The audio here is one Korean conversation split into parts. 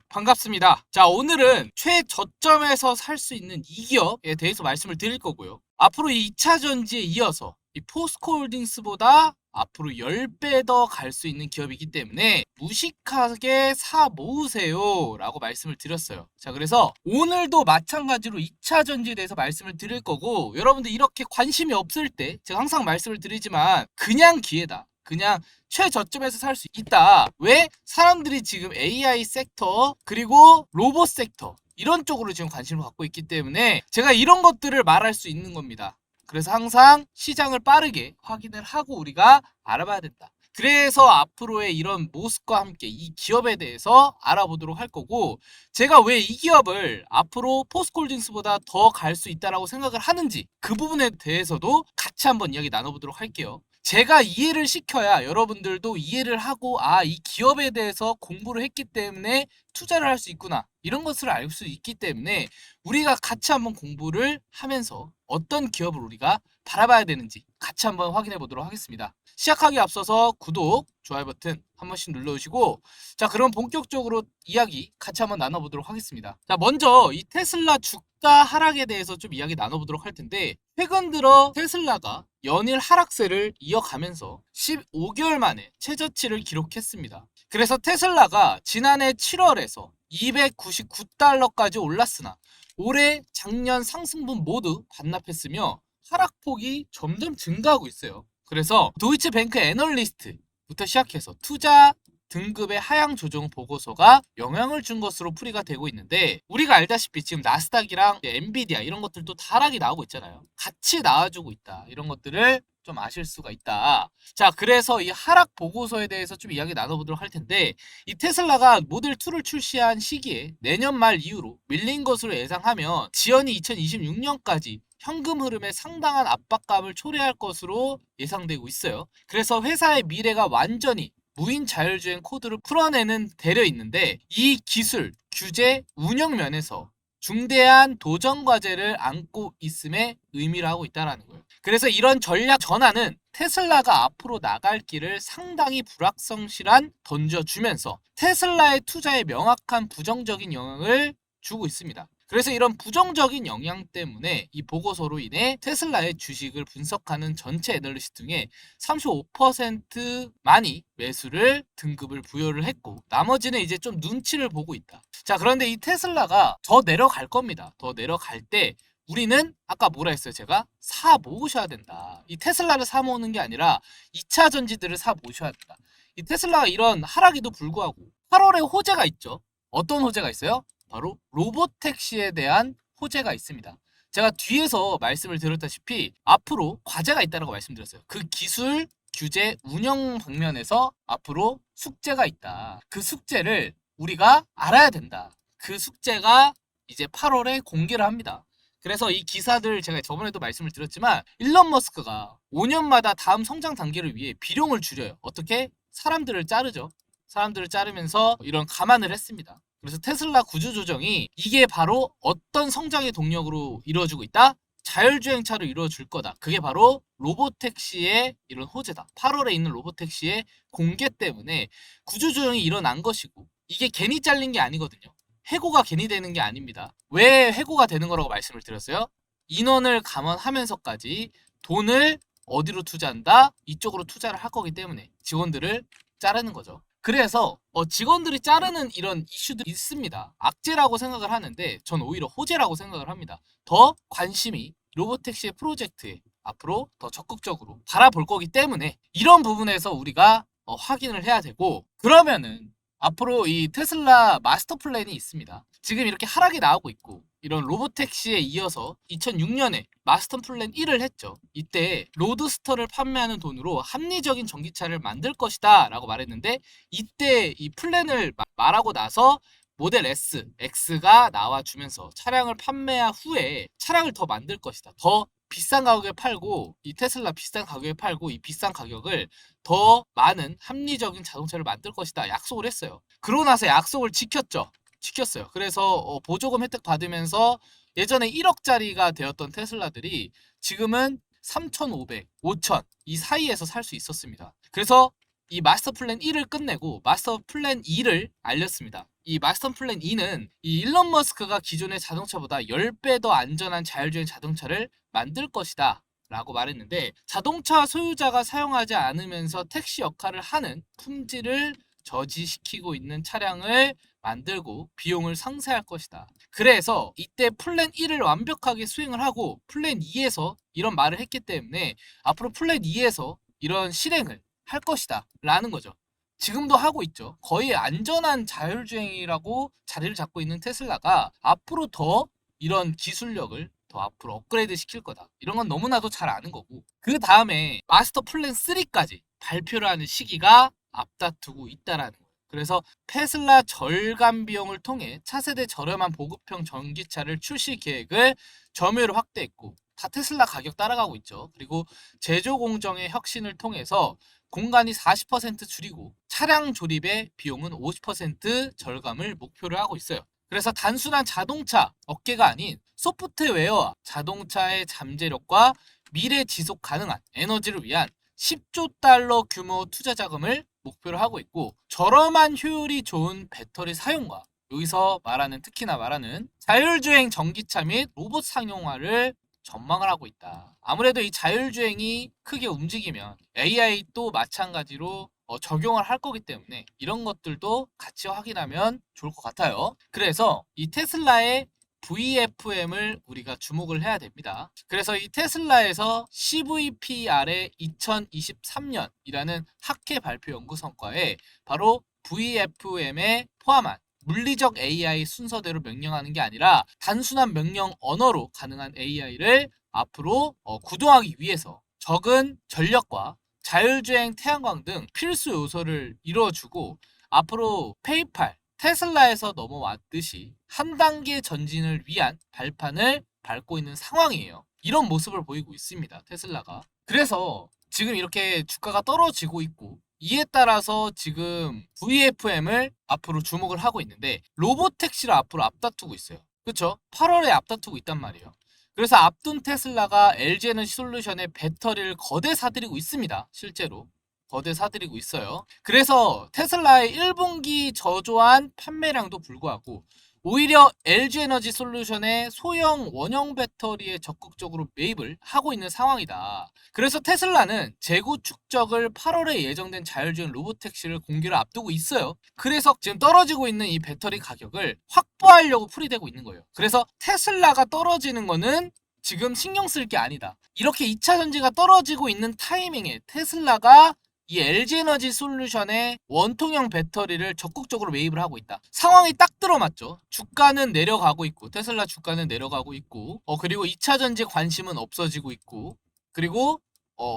반갑습니다. 자, 오늘은 최저점에서 살 수 있는 이 기업에 대해서 말씀을 드릴 거고요. 앞으로 이 2차 전지에 이어서 이 포스코홀딩스보다 앞으로 10배 더 갈 수 있는 기업이기 때문에 무식하게 사 모으세요 라고 말씀을 드렸어요. 자, 그래서 오늘도 마찬가지로 2차 전지에 대해서 말씀을 드릴 거고, 여러분들 이렇게 관심이 없을 때 제가 항상 말씀을 드리지만 그냥 기회다, 그냥 최저점에서 살 수 있다. 왜? 사람들이 지금 AI 섹터 그리고 로봇 섹터 이런 쪽으로 지금 관심을 갖고 있기 때문에 제가 이런 것들을 말할 수 있는 겁니다. 그래서 항상 시장을 빠르게 확인을 하고 우리가 알아봐야 된다. 그래서 앞으로의 이런 모습과 함께 이 기업에 대해서 알아보도록 할 거고, 제가 왜 이 기업을 앞으로 포스코홀딩스보다 더 갈 수 있다라고 생각을 하는지 그 부분에 대해서도 같이 한번 이야기 나눠보도록 할게요. 제가 이해를 시켜야 여러분들도 이해를 하고, 이 기업에 대해서 공부를 했기 때문에 투자를 할 수 있구나, 이런 것을 알 수 있기 때문에 우리가 같이 한번 공부를 하면서 어떤 기업을 우리가 바라봐야 되는지 같이 한번 확인해 보도록 하겠습니다. 시작하기 앞서서 구독, 좋아요 버튼 한 번씩 눌러주시고, 자, 그럼 본격적으로 이야기 같이 한번 나눠보도록 하겠습니다. 자, 먼저 이 테슬라 주가 하락에 대해서 좀 이야기 나눠보도록 할 텐데, 최근 들어 테슬라가 연일 하락세를 이어가면서 15개월 만에 최저치를 기록했습니다. 그래서 테슬라가 지난해 7월에서 299달러까지 올랐으나 올해 작년 상승분 모두 반납했으며 하락폭이 점점 증가하고 있어요. 그래서 도이치뱅크 애널리스트부터 시작해서 투자 등급의 하향 조정 보고서가 영향을 준 것으로 풀이가 되고 있는데, 우리가 알다시피 지금 나스닥이랑 엔비디아 이런 것들도 다 하락이 나오고 있잖아요. 같이 나와주고 있다, 이런 것들을 좀 아실 수가 있다. 자, 그래서 이 하락 보고서에 대해서 좀 이야기 나눠보도록 할 텐데, 이 테슬라가 모델 2를 출시한 시기에 내년 말 이후로 밀린 것으로 예상하면 지연이 2026년까지 현금 흐름에 상당한 압박감을 초래할 것으로 예상되고 있어요. 그래서 회사의 미래가 완전히 무인 자율주행 코드를 풀어내는 되려 있는데, 이 기술, 규제, 운영 면에서 중대한 도전 과제를 안고 있음에 의미를 하고 있다는 거예요. 그래서 이런 전략 전환은 테슬라가 앞으로 나갈 길을 상당히 불확성실한 던져주면서 테슬라의 투자에 명확한 부정적인 영향을 주고 있습니다. 그래서 이런 부정적인 영향 때문에 이 보고서로 인해 테슬라의 주식을 분석하는 전체 애널리스트 중에 35%만이 매수를 등급을 부여를 했고, 나머지는 이제 좀 눈치를 보고 있다. 자, 그런데 이 테슬라가 더 내려갈 겁니다. 더 내려갈 때 우리는 아까 뭐라 했어요? 제가 사 모으셔야 된다. 이 테슬라를 사 모으는 게 아니라 2차 전지들을 사 모으셔야 된다. 이 테슬라가 이런 하락에도 불구하고 8월에 호재가 있죠. 어떤 호재가 있어요? 바로 로보택시에 대한 호재가 있습니다. 제가 뒤에서 말씀을 드렸다시피 앞으로 과제가 있다고 말씀드렸어요. 그 기술, 규제, 운영 방면에서 앞으로 숙제가 있다. 그 숙제를 우리가 알아야 된다. 그 숙제가 이제 8월에 공개를 합니다. 그래서 이 기사들 제가 저번에도 말씀을 드렸지만, 일론 머스크가 5년마다 다음 성장 단계를 위해 비용을 줄여요. 어떻게? 사람들을 자르죠. 사람들을 자르면서 이런 감안을 했습니다. 그래서 테슬라 구조조정이 이게 바로 어떤 성장의 동력으로 이루어지고 있다? 자율주행차로 이루어질 거다. 그게 바로 로보택시의 이런 호재다. 8월에 있는 로보택시의 공개 때문에 구조조정이 일어난 것이고, 이게 괜히 잘린 게 아니거든요. 해고가 괜히 되는 게 아닙니다. 왜 해고가 되는 거라고 말씀을 드렸어요? 인원을 감원하면서까지 돈을 어디로 투자한다? 이쪽으로 투자를 할 거기 때문에 직원들을 자르는 거죠. 그래서 직원들이 자르는 이런 이슈들이 있습니다. 악재라고 생각을 하는데 전 오히려 호재라고 생각을 합니다. 더 관심이 로보택시의 프로젝트에 앞으로 더 적극적으로 바라볼 거기 때문에 이런 부분에서 우리가 확인을 해야 되고, 그러면은 앞으로 이 테슬라 마스터 플랜이 있습니다. 지금 이렇게 하락이 나오고 있고, 이런 로보택시에 이어서 2006년에 마스터 플랜 1을 했죠. 이때 로드스터를 판매하는 돈으로 합리적인 전기차를 만들 것이다 라고 말했는데, 이때 이 플랜을 말하고 나서 모델 S, X가 나와주면서 차량을 판매한 후에 차량을 더 만들 것이다. 더 비싼 가격에 팔고, 이 테슬라 비싼 가격에 팔고, 이 비싼 가격을 더 많은 합리적인 자동차를 만들 것이다 약속을 했어요. 그러고 나서 약속을 지켰어요. 그래서 보조금 혜택 받으면서 예전에 1억짜리가 되었던 테슬라들이 지금은 3,500, 5,000 이 사이에서 살 수 있었습니다. 그래서 이 마스터 플랜 1을 끝내고 마스터 플랜 2를 알렸습니다. 이 마스터 플랜 2는 이 일론 머스크가 기존의 자동차보다 10배 더 안전한 자율주행 자동차를 만들 것이다 라고 말했는데, 자동차 소유자가 사용하지 않으면서 택시 역할을 하는 품질을 저지시키고 있는 차량을 만들고 비용을 상쇄할 것이다. 그래서 이때 플랜 1을 완벽하게 수행을 하고 플랜 2에서 이런 말을 했기 때문에 앞으로 플랜 2에서 이런 실행을 할 것이다 라는 거죠. 지금도 하고 있죠. 거의 안전한 자율주행이라고 자리를 잡고 있는 테슬라가 앞으로 더 이런 기술력을 더 앞으로 업그레이드 시킬 거다. 이런 건 너무나도 잘 아는 거고, 그 다음에 마스터 플랜 3까지 발표를 하는 시기가 앞다투고 있다라는 거예요. 그래서 테슬라 절감 비용을 통해 차세대 저렴한 보급형 전기차를 출시 계획을 점유율 확대했고, 다 테슬라 가격 따라가고 있죠. 그리고 제조 공정의 혁신을 통해서 공간이 40% 줄이고 차량 조립의 비용은 50% 절감을 목표로 하고 있어요. 그래서 단순한 자동차 업계가 아닌 소프트웨어와 자동차의 잠재력과 미래 지속 가능한 에너지를 위한 10조 달러 규모 투자 자금을 목표로 하고 있고, 저렴한 효율이 좋은 배터리 사용과 여기서 말하는, 특히나 말하는 자율주행 전기차 및 로봇 상용화를 전망을 하고 있다. 아무래도 이 자율주행이 크게 움직이면 AI도 마찬가지로 적용을 할 거기 때문에 이런 것들도 같이 확인하면 좋을 것 같아요. 그래서 이 테슬라의 VFM을 우리가 주목을 해야 됩니다. 그래서 이 테슬라에서 CVPR의 2023년이라는 학회 발표 연구 성과에 바로 VFM에 포함한 물리적 AI 순서대로 명령하는 게 아니라 단순한 명령 언어로 가능한 AI를 앞으로 구동하기 위해서 적은 전력과 자율주행 태양광 등 필수 요소를 이루어주고, 앞으로 페이팔, 테슬라에서 넘어왔듯이 한 단계 전진을 위한 발판을 밟고 있는 상황이에요. 이런 모습을 보이고 있습니다, 테슬라가. 그래서 지금 이렇게 주가가 떨어지고 있고, 이에 따라서 지금 VFM을 앞으로 주목을 하고 있는데 로보택시를 앞으로 앞다투고 있어요. 그쵸? 8월에 앞다투고 있단 말이에요. 그래서 앞둔 테슬라가 LG에너지 솔루션의 배터리를 거대 사들이고 있습니다. 실제로 거대 사들이고 있어요. 그래서 테슬라의 1분기 저조한 판매량도 불구하고 오히려 LG에너지 솔루션의 소형 원형 배터리에 적극적으로 매입을 하고 있는 상황이다. 그래서 테슬라는 재고 축적을 8월에 예정된 자율주행 로보택시를 공개를 앞두고 있어요. 그래서 지금 떨어지고 있는 이 배터리 가격을 확보하려고 풀이되고 있는 거예요. 그래서 테슬라가 떨어지는 거는 지금 신경 쓸 게 아니다. 이렇게 2차 전지가 떨어지고 있는 타이밍에 테슬라가 이 LG에너지 솔루션의 원통형 배터리를 적극적으로 매입을 하고 있다. 상황이 딱 들어맞죠. 주가는 내려가고 있고, 테슬라 주가는 내려가고 있고, 그리고 2차 전지 관심은 없어지고 있고, 그리고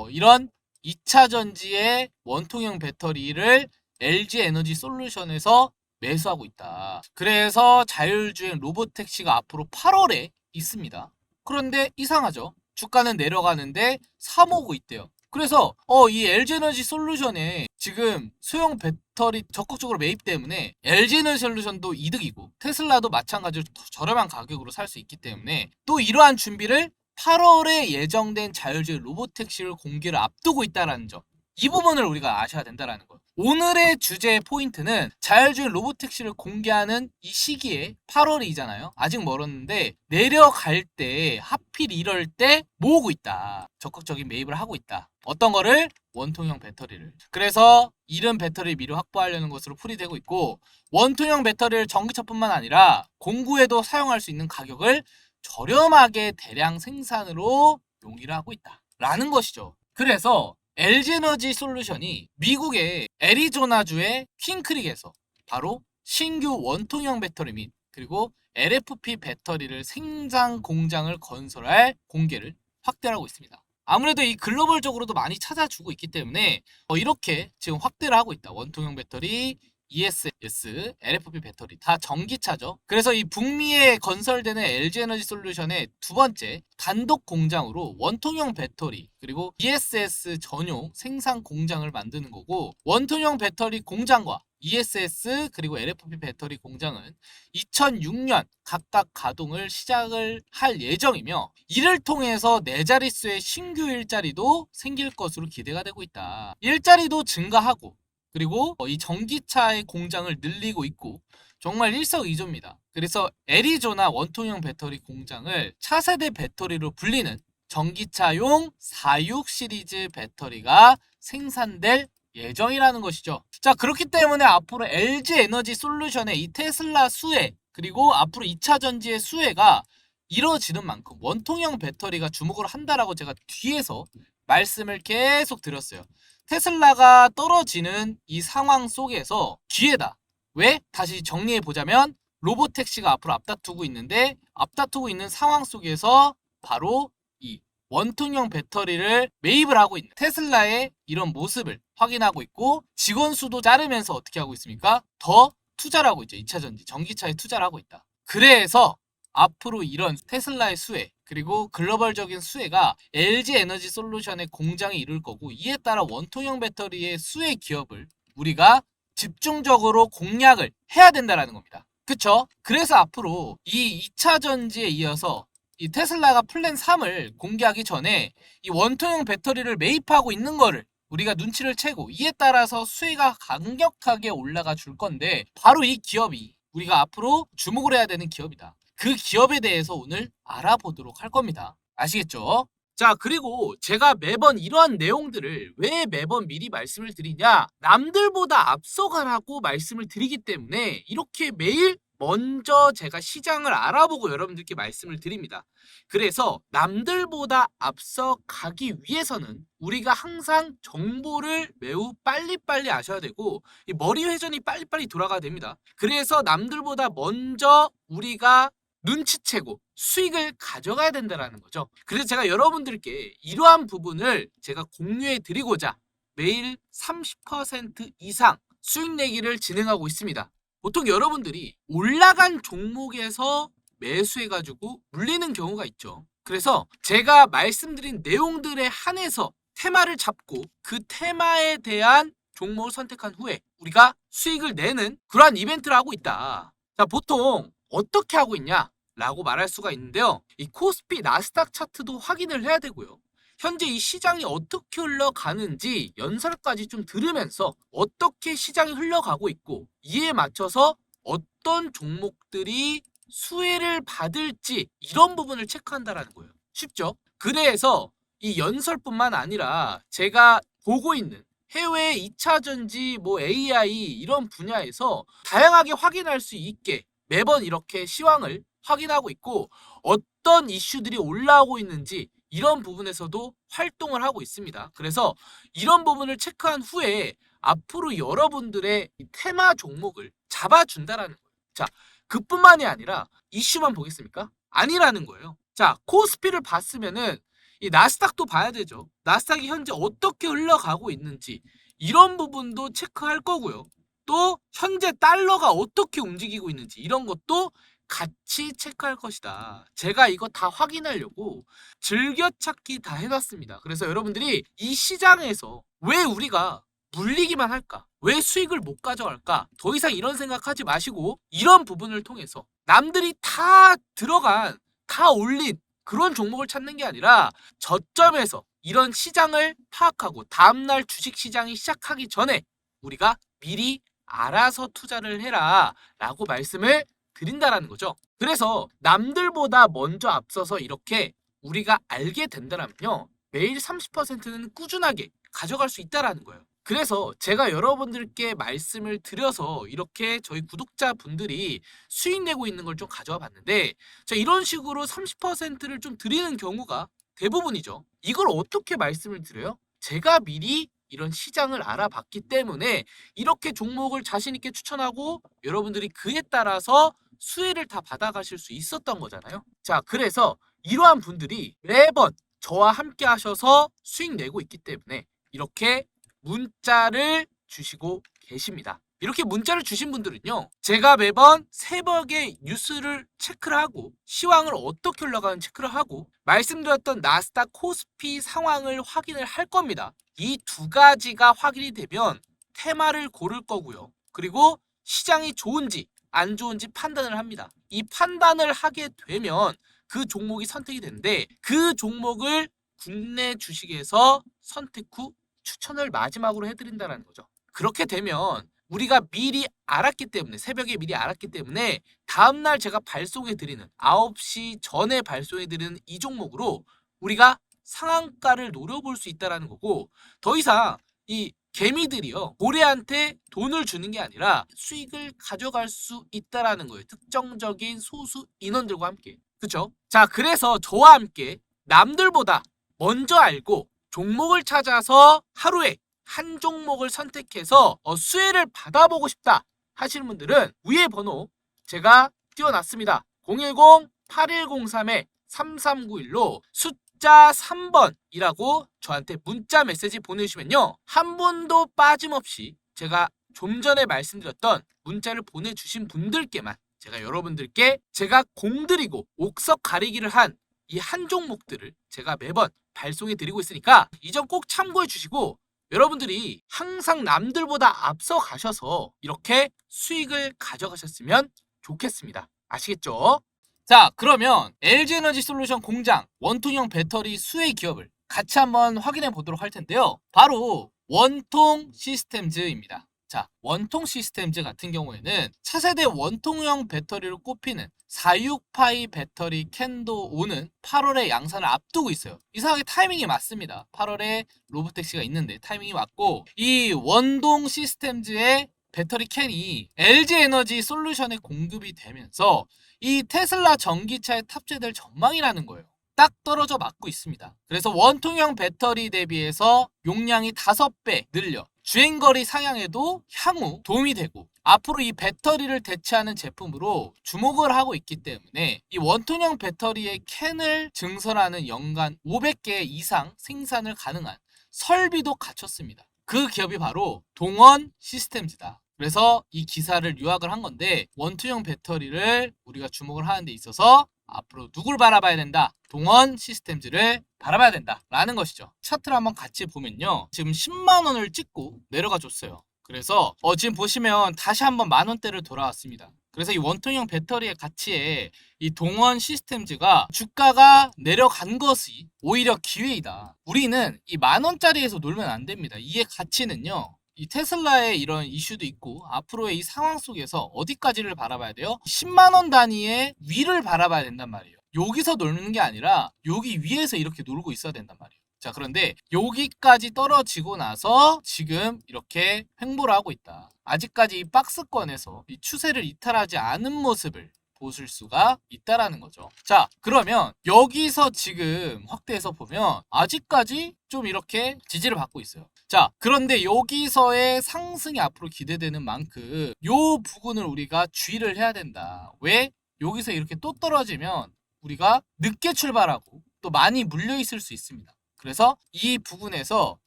이런 2차 전지의 원통형 배터리를 LG에너지 솔루션에서 매수하고 있다. 그래서 자율주행 로보택시가 앞으로 8월에 있습니다. 그런데 이상하죠. 주가는 내려가는데 사모으고 있대요. 그래서 이 LG에너지 솔루션에 지금 소형 배터리 적극적으로 매입 때문에 LG에너지 솔루션도 이득이고 테슬라도 마찬가지로 더 저렴한 가격으로 살 수 있기 때문에 또 이러한 준비를 8월에 예정된 자율주행 로보택시를 공개를 앞두고 있다는 점, 이 부분을 우리가 아셔야 된다는 거예요. 오늘의 주제 포인트는 자율주행 로보택시를 공개하는 이 시기에 8월이잖아요. 아직 멀었는데 내려갈 때 하필 이럴 때 모으고 있다. 적극적인 매입을 하고 있다. 어떤 거를? 원통형 배터리를. 그래서 이른 배터리를 미리 확보하려는 것으로 풀이되고 있고, 원통형 배터리를 전기차뿐만 아니라 공구에도 사용할 수 있는 가격을 저렴하게 대량 생산으로 용의를 하고 있다 라는 것이죠. 그래서 LG에너지 솔루션이 미국의 애리조나주의 퀸크릭에서 바로 신규 원통형 배터리 및 그리고 LFP 배터리를 생산 공장을 건설할 공개를 확대하고 있습니다. 아무래도 이 글로벌적으로도 많이 찾아주고 있기 때문에 이렇게 지금 확대를 하고 있다. 원통형 배터리, ESS, LFP 배터리 다 전기차죠. 그래서 이 북미에 건설되는 LG에너지 솔루션의 두 번째 단독 공장으로 원통형 배터리 그리고 ESS 전용 생산 공장을 만드는 거고, 원통형 배터리 공장과 ESS 그리고 LFP 배터리 공장은 2006년 각각 가동을 시작을 할 예정이며, 이를 통해서 4자릿수의 신규 일자리도 생길 것으로 기대가 되고 있다. 일자리도 증가하고 그리고 이 전기차의 공장을 늘리고 있고 정말 일석이조입니다. 그래서 애리조나 원통형 배터리 공장을 차세대 배터리로 불리는 전기차용 46 시리즈 배터리가 생산될 예정이라는 것이죠. 자, 그렇기 때문에 앞으로 LG 에너지 솔루션의 이 테슬라 수혜, 그리고 앞으로 2차 전지의 수혜가 이뤄지는 만큼 원통형 배터리가 주목을 한다라고 제가 뒤에서 말씀을 계속 드렸어요. 테슬라가 떨어지는 이 상황 속에서 기회다. 왜? 다시 정리해 보자면 로보택시가 앞으로 앞다투고 있는데, 앞다투고 있는 상황 속에서 바로 이 원통형 배터리를 매입을 하고 있는 테슬라의 이런 모습을 확인하고 있고, 직원 수도 자르면서 어떻게 하고 있습니까? 더 투자를 하고 있죠. 2차 전지, 전기차에 투자를 하고 있다. 그래서 앞으로 이런 테슬라의 수혜, 그리고 글로벌적인 수혜가 LG 에너지 솔루션의 공장이 이룰 거고, 이에 따라 원통형 배터리의 수혜 기업을 우리가 집중적으로 공략을 해야 된다라는 겁니다. 그쵸? 그래서 앞으로 이 2차 전지에 이어서 이 테슬라가 플랜 3을 공개하기 전에 이 원통형 배터리를 매입하고 있는 거를 우리가 눈치를 채고, 이에 따라서 수혜가 강력하게 올라가 줄 건데, 바로 이 기업이 우리가 앞으로 주목을 해야 되는 기업이다. 그 기업에 대해서 오늘 알아보도록 할 겁니다. 아시겠죠? 자, 그리고 제가 매번 이러한 내용들을 왜 매번 미리 말씀을 드리냐, 남들보다 앞서가라고 말씀을 드리기 때문에 이렇게 매일 먼저 제가 시장을 알아보고 여러분들께 말씀을 드립니다. 그래서 남들보다 앞서가기 위해서는 우리가 항상 정보를 매우 빨리빨리 아셔야 되고, 이 머리 회전이 빨리빨리 돌아가야 됩니다. 그래서 남들보다 먼저 우리가 눈치채고 수익을 가져가야 된다는 거죠. 그래서 제가 여러분들께 이러한 부분을 제가 공유해 드리고자 매일 30% 이상 수익 내기를 진행하고 있습니다. 보통 여러분들이 올라간 종목에서 매수해가지고 물리는 경우가 있죠. 그래서 제가 말씀드린 내용들에 한해서 테마를 잡고 그 테마에 대한 종목을 선택한 후에 우리가 수익을 내는 그러한 이벤트를 하고 있다. 자, 보통 어떻게 하고 있냐 라고 말할 수가 있는데요. 이 코스피 나스닥 차트도 확인을 해야 되고요. 현재 이 시장이 어떻게 흘러가는지 연설까지 좀 들으면서 어떻게 시장이 흘러가고 있고, 이에 맞춰서 어떤 종목들이 수혜를 받을지, 이런 부분을 체크한다라는 거예요. 쉽죠? 그래서 이 연설뿐만 아니라 제가 보고 있는 해외 2차 전지, AI 이런 분야에서 다양하게 확인할 수 있게 매번 이렇게 시황을 확인하고 있고, 어떤 이슈들이 올라오고 있는지 이런 부분에서도 활동을 하고 있습니다. 그래서 이런 부분을 체크한 후에 앞으로 여러분들의 테마 종목을 잡아준다라는 거예요. 자, 그뿐만이 아니라 이슈만 보겠습니까? 아니라는 거예요. 자, 코스피를 봤으면은 이 나스닥도 봐야 되죠. 나스닥이 현재 어떻게 흘러가고 있는지 이런 부분도 체크할 거고요. 또 현재 달러가 어떻게 움직이고 있는지 이런 것도 같이 체크할 것이다. 제가 이거 다 확인하려고 즐겨찾기 다 해놨습니다. 그래서 여러분들이 이 시장에서 왜 우리가 물리기만 할까? 왜 수익을 못 가져갈까? 더 이상 이런 생각하지 마시고, 이런 부분을 통해서 남들이 다 들어간, 다 올린 그런 종목을 찾는 게 아니라 저점에서 이런 시장을 파악하고 다음날 주식시장이 시작하기 전에 우리가 미리 알아서 투자를 해라 라고 말씀을 드린다라는 거죠. 그래서 남들보다 먼저 앞서서 이렇게 우리가 알게 된다면요, 매일 30%는 꾸준하게 가져갈 수 있다라는 거예요. 그래서 제가 여러분들께 말씀을 드려서 이렇게 저희 구독자분들이 수익 내고 있는 걸 좀 가져와 봤는데, 자, 이런 식으로 30%를 좀 드리는 경우가 대부분이죠. 이걸 어떻게 말씀을 드려요? 제가 미리 이런 시장을 알아봤기 때문에 이렇게 종목을 자신 있게 추천하고 여러분들이 그에 따라서 수혜를 다 받아가실 수 있었던 거잖아요. 자, 그래서 이러한 분들이 매번 저와 함께 하셔서 수익 내고 있기 때문에 이렇게 문자를 주시고 계십니다. 이렇게 문자를 주신 분들은요, 제가 매번 새벽에 뉴스를 체크를 하고 시황을 어떻게 흘러가는지 체크를 하고 말씀드렸던 나스닥 코스피 상황을 확인을 할 겁니다. 이 두 가지가 확인이 되면 테마를 고를 거고요. 그리고 시장이 좋은지 안 좋은지 판단을 합니다. 이 판단을 하게 되면 그 종목이 선택이 되는데, 그 종목을 국내 주식에서 선택 후 추천을 마지막으로 해드린다는 거죠. 그렇게 되면 우리가 미리 알았기 때문에, 새벽에 미리 알았기 때문에 다음날 제가 발송해 드리는 9시 전에 발송해 드리는 이 종목으로 우리가 상한가를 노려볼 수 있다는 거고, 더 이상 이 개미들이요, 고래한테 돈을 주는 게 아니라 수익을 가져갈 수 있다는 거예요. 특정적인 소수 인원들과 함께. 그쵸? 자, 그래서 저와 함께 남들보다 먼저 알고 종목을 찾아서 하루에 한 종목을 선택해서 수혜를 받아보고 싶다 하시는 분들은 위에 번호 제가 띄워놨습니다. 010-8103-3391로 숫자 3번이라고 저한테 문자 메시지 보내주시면요, 한 분도 빠짐없이 제가 좀 전에 말씀드렸던 문자를 보내주신 분들께만 제가 여러분들께 제가 공들이고 옥석 가리기를 한 이 한 종목들을 제가 매번 발송해 드리고 있으니까 이 점 꼭 참고해 주시고, 여러분들이 항상 남들보다 앞서 가셔서 이렇게 수익을 가져가셨으면 좋겠습니다. 아시겠죠? 자, 그러면 LG에너지솔루션 공장 원통형 배터리 수혜 기업을 같이 한번 확인해 보도록 할 텐데요. 바로 원통 시스템즈입니다. 자, 원통 시스템즈 같은 경우에는 차세대 원통형 배터리를 꼽히는 46파이 배터리 캔도 5는 8월에 양산을 앞두고 있어요. 이상하게 타이밍이 맞습니다. 8월에 로보택시가 있는데 타이밍이 맞고, 이 원동 시스템즈의 배터리 캔이 LG에너지 솔루션에 공급이 되면서 이 테슬라 전기차에 탑재될 전망이라는 거예요. 딱 떨어져 맞고 있습니다. 그래서 원통형 배터리 대비해서 용량이 5배 늘려 주행거리 상향에도 향후 도움이 되고, 앞으로 이 배터리를 대체하는 제품으로 주목을 하고 있기 때문에 이 원통형 배터리의 캔을 증설하는 연간 500개 이상 생산을 가능한 설비도 갖췄습니다. 그 기업이 바로 동원 시스템즈다. 그래서 이 기사를 요약을 한 건데, 원투형 배터리를 우리가 주목을 하는 데 있어서 앞으로 누굴 바라봐야 된다? 동원 시스템즈를 바라봐야 된다 라는 것이죠. 차트를 한번 같이 보면요, 지금 10만원을 찍고 내려가 줬어요. 그래서 지금 보시면 다시 한번 만원대를 돌아왔습니다. 그래서 이 원통형 배터리의 가치에 이 동원 시스템즈가 주가가 내려간 것이 오히려 기회이다. 우리는 이 만원짜리에서 놀면 안 됩니다. 이의 가치는요, 이 테슬라의 이런 이슈도 있고 앞으로의 이 상황 속에서 어디까지를 바라봐야 돼요? 10만원 단위의 위를 바라봐야 된단 말이에요. 여기서 놀는 게 아니라 여기 위에서 이렇게 놀고 있어야 된단 말이에요. 자, 그런데 여기까지 떨어지고 나서 지금 이렇게 횡보를 하고 있다. 아직까지 이 박스권에서 이 추세를 이탈하지 않은 모습을 보실 수가 있다라는 거죠. 자, 그러면 여기서 지금 확대해서 보면 아직까지 좀 이렇게 지지를 받고 있어요. 자, 그런데 여기서의 상승이 앞으로 기대되는 만큼 요 부분을 우리가 주의를 해야 된다. 왜? 여기서 이렇게 또 떨어지면 우리가 늦게 출발하고 또 많이 물려 있을 수 있습니다. 그래서 이 부분에서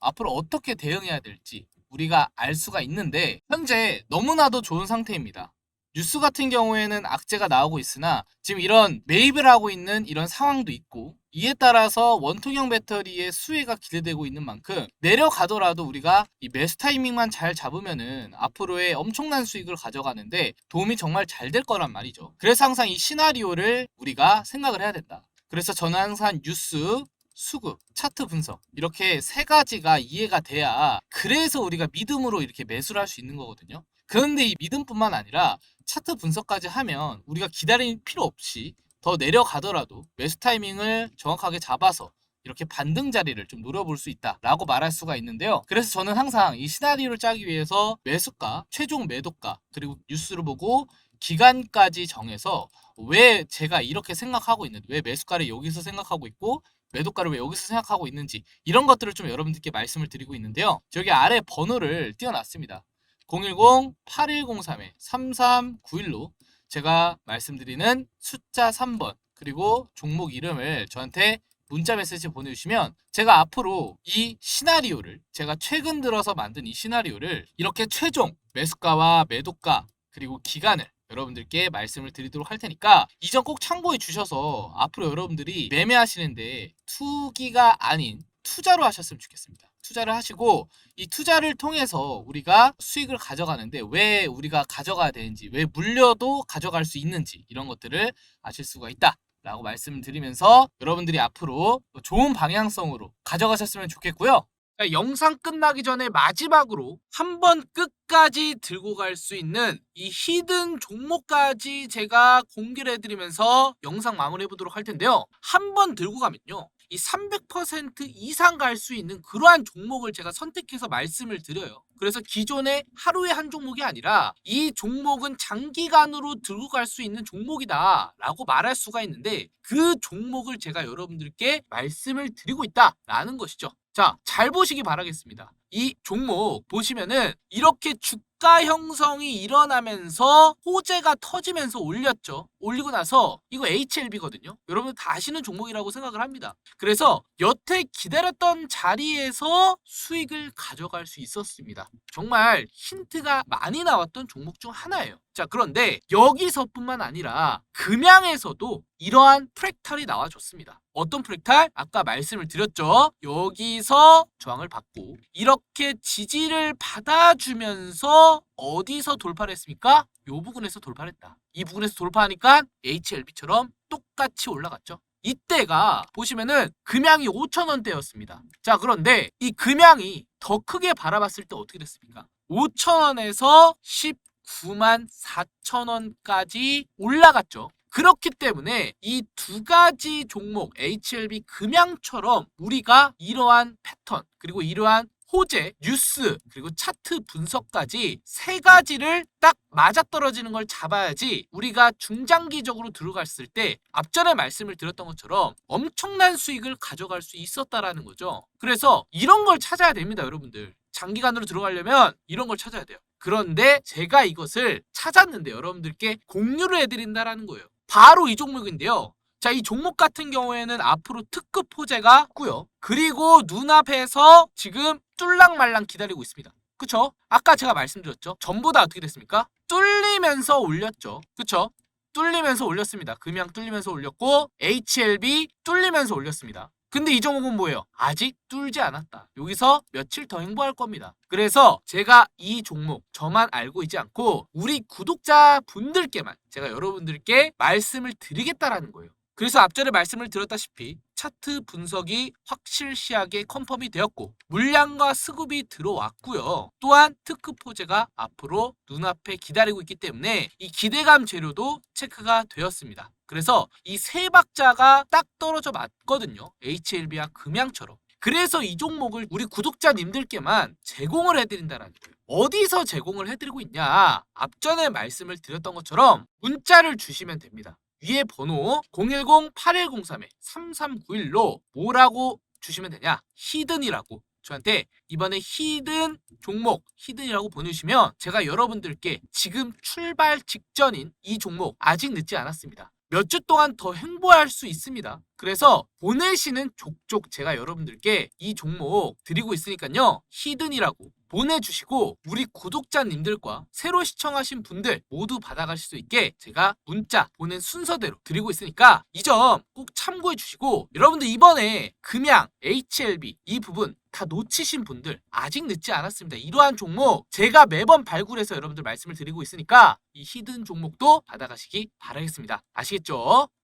앞으로 어떻게 대응해야 될지 우리가 알 수가 있는데, 현재 너무나도 좋은 상태입니다. 뉴스 같은 경우에는 악재가 나오고 있으나 지금 이런 매입을 하고 있는 이런 상황도 있고, 이에 따라서 원통형 배터리의 수혜가 기대되고 있는 만큼 내려가더라도 우리가 이 매수 타이밍만 잘 잡으면은 앞으로의 엄청난 수익을 가져가는데 도움이 정말 잘 될 거란 말이죠. 그래서 항상 이 시나리오를 우리가 생각을 해야 된다. 그래서 저는 항상 뉴스, 수급, 차트 분석 이렇게 세 가지가 이해가 돼야, 그래서 우리가 믿음으로 이렇게 매수를 할 수 있는 거거든요. 그런데 이 믿음뿐만 아니라 차트 분석까지 하면 우리가 기다릴 필요 없이 더 내려가더라도 매수 타이밍을 정확하게 잡아서 이렇게 반등 자리를 좀 노려볼 수 있다라고 말할 수가 있는데요. 그래서 저는 항상 이 시나리오를 짜기 위해서 매수가, 최종 매도가, 그리고 뉴스를 보고 기간까지 정해서 왜 제가 이렇게 생각하고 있는지, 왜 매수가를 여기서 생각하고 있고 매도가를 왜 여기서 생각하고 있는지, 이런 것들을 좀 여러분들께 말씀을 드리고 있는데요. 저기 아래 번호를 띄워놨습니다. 010-8103-3391로 제가 말씀드리는 숫자 3번 그리고 종목 이름을 저한테 문자 메시지 보내주시면 제가 앞으로 이 시나리오를, 제가 최근 들어서 만든 이 시나리오를 이렇게 최종 매수가와 매도가 그리고 기간을 여러분들께 말씀을 드리도록 할 테니까 이 점 꼭 참고해 주셔서 앞으로 여러분들이 매매하시는데 투기가 아닌 투자로 하셨으면 좋겠습니다. 투자를 하시고 이 투자를 통해서 우리가 수익을 가져가는데 왜 우리가 가져가야 되는지, 왜 물려도 가져갈 수 있는지, 이런 것들을 아실 수가 있다 라고 말씀을 드리면서 여러분들이 앞으로 좋은 방향성으로 가져가셨으면 좋겠고요. 자, 영상 끝나기 전에 마지막으로 한번 끝까지 들고 갈 수 있는 이 히든 종목까지 제가 공개를 해드리면서 영상 마무리해 보도록 할 텐데요. 한번 들고 가면요, 이 300% 이상 갈 수 있는 그러한 종목을 제가 선택해서 말씀을 드려요. 그래서 기존에 하루에 한 종목이 아니라 이 종목은 장기간으로 들고 갈 수 있는 종목이다 라고 말할 수가 있는데, 그 종목을 제가 여러분들께 말씀을 드리고 있다라는 것이죠. 자, 잘 보시기 바라겠습니다. 이 종목 보시면은 이렇게 주가 형성이 일어나면서 호재가 터지면서 올렸죠. 올리고 나서 이거 HLB거든요. 여러분 다 아시는 종목이라고 생각을 합니다. 그래서 여태 기다렸던 자리에서 수익을 가져갈 수 있었습니다. 정말 힌트가 많이 나왔던 종목 중 하나예요. 자, 그런데 여기서뿐만 아니라 금양에서도 이러한 프랙탈이 나와줬습니다. 어떤 프랙탈? 아까 말씀을 드렸죠. 여기서 저항을 받고 이렇게 지지를 받아주면서 어디서 돌파를 했습니까? 이 부분에서 돌파를 했다. 이 부분에서 돌파하니까 HLB처럼 똑같이 올라갔죠. 이때가 보시면은 금양이 5,000원대였습니다. 자, 그런데 이 금양이 더 크게 바라봤을 때 어떻게 됐습니까? 5,000원에서 194,000원까지 올라갔죠. 그렇기 때문에 이 두 가지 종목 HLB 금양처럼 우리가 이러한 패턴, 그리고 이러한 호재, 뉴스, 그리고 차트 분석까지 세 가지를 딱 맞아떨어지는 걸 잡아야지 우리가 중장기적으로 들어갔을 때 앞전에 말씀을 드렸던 것처럼 엄청난 수익을 가져갈 수 있었다라는 거죠. 그래서 이런 걸 찾아야 됩니다, 여러분들. 장기간으로 들어가려면 이런 걸 찾아야 돼요. 그런데 제가 이것을 찾았는데 여러분들께 공유를 해드린다라는 거예요. 바로 이 종목인데요. 자, 이 종목 같은 경우에는 앞으로 특급 호재가 있고요. 그리고 눈앞에서 지금 뚫랑말랑 기다리고 있습니다. 그쵸? 아까 제가 말씀드렸죠. 전부 다 어떻게 됐습니까? 뚫리면서 올렸죠. 그쵸? 뚫리면서 올렸습니다. 금양 뚫리면서 올렸고 HLB 뚫리면서 올렸습니다. 근데 이 종목은 뭐예요? 아직 뚫지 않았다. 여기서 며칠 더 행보할 겁니다. 그래서 제가 이 종목 저만 알고 있지 않고 우리 구독자분들께만 제가 여러분들께 말씀을 드리겠다라는 거예요. 그래서 앞전에 말씀을 드렸다시피 차트 분석이 확실시하게 컨펌이 되었고 물량과 수급이 들어왔고요. 또한 특급 호재가 앞으로 눈앞에 기다리고 있기 때문에 이 기대감 재료도 체크가 되었습니다. 그래서 이 세 박자가 딱 떨어져 맞거든요. HLB와 금양처럼. 그래서 이 종목을 우리 구독자님들께만 제공을 해드린다는 거예요. 어디서 제공을 해드리고 있냐? 앞전에 말씀을 드렸던 것처럼 문자를 주시면 됩니다. 위에 번호 010-8103-3391로 뭐라고 주시면 되냐? 히든이라고 저한테 이번에 히든 종목 히든이라고 보내주시면 제가 여러분들께 지금 출발 직전인 이 종목 아직 늦지 않았습니다. 몇 주 동안 더 행보할 수 있습니다. 그래서 보내시는 족족 제가 여러분들께 이 종목 드리고 있으니까요. 히든이라고 보내주시고 우리 구독자님들과 새로 시청하신 분들 모두 받아가실 수 있게 제가 문자 보낸 순서대로 드리고 있으니까 이 점 꼭 참고해 주시고, 여러분들 이번에 금양, HLB 이 부분 다 놓치신 분들 아직 늦지 않았습니다. 이러한 종목 제가 매번 발굴해서 여러분들 말씀을 드리고 있으니까 이 히든 종목도 받아가시기 바라겠습니다. 아시겠죠?